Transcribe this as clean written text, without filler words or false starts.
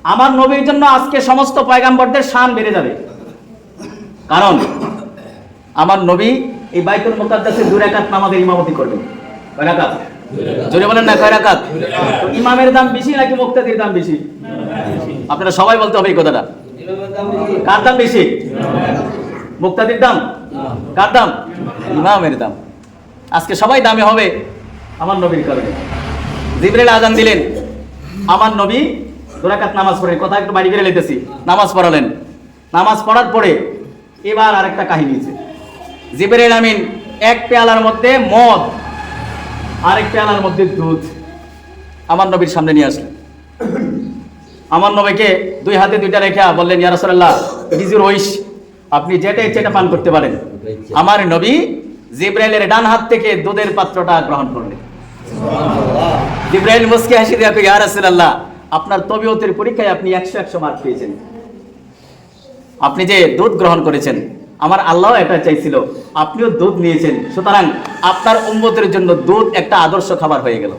আমার নবীর জন্য আজকে সমস্ত পয়গাম্বরদের শান বেড়ে যাবে। কারণ আমার নবী এই বাইতুল মুকাদ্দাসে 2 রাকাত নামাজের ইমামতি করবেন। কয় রাকাত? জোরে বলেন না, কয় রাকাত? তো ইমামের দাম বেশি নাকি মুক্তাদির দাম বেশি? আপনারা সবাই বলতে হবে এই কথাটা। কার দাম বেশি? মুক্তাদির দাম? কার দাম? ইমামের দাম। আজকে সবাই দামে হবে আমার নবীর কারণে। জিবরাইল আযান দিলেন, আমার নবী 2 রাকাত নামাজ পড়ে, কথা একটু বাড়ি করে লইতেছি, নামাজ পড়ালেন। নামাজ পড়ার পরে এবার আরেকটা কাহিনী আছে। জিবরাইল আমিন এক পেয়ালার মধ্যে মদ, আরেক পেয়ালার মধ্যে দুধ আমার নবীর সামনে নিয়ে আসলেন। আমার নবীকে 2 হাতে 2টা রেখে বললেন, ইয়া রাসূলুল্লাহ, ইট ইজ ইউর উইশ, আপনি যেটা ইচ্ছে এটা পান করতে পারেন। আমার নবী জিবরাইলের ডান হাত থেকে দুধের পাত্রটা গ্রহণ করলেন। জিবরাইল মুস্কি হাসি দিয়ে কয়, ইয়া রাসূলুল্লাহ, আপনার তবিয়তের পরীক্ষায় আপনি 100 মার্ক পেয়েছেন। আপনি যে দুধ গ্রহণ করেছেন, আমার আল্লাহ এটা চাইছিল, আপনিও দুধ নিয়েছেন, সুতরাং আপনার উম্মতের জন্য দুধ একটা আদর্শ খাবার হয়ে গেল।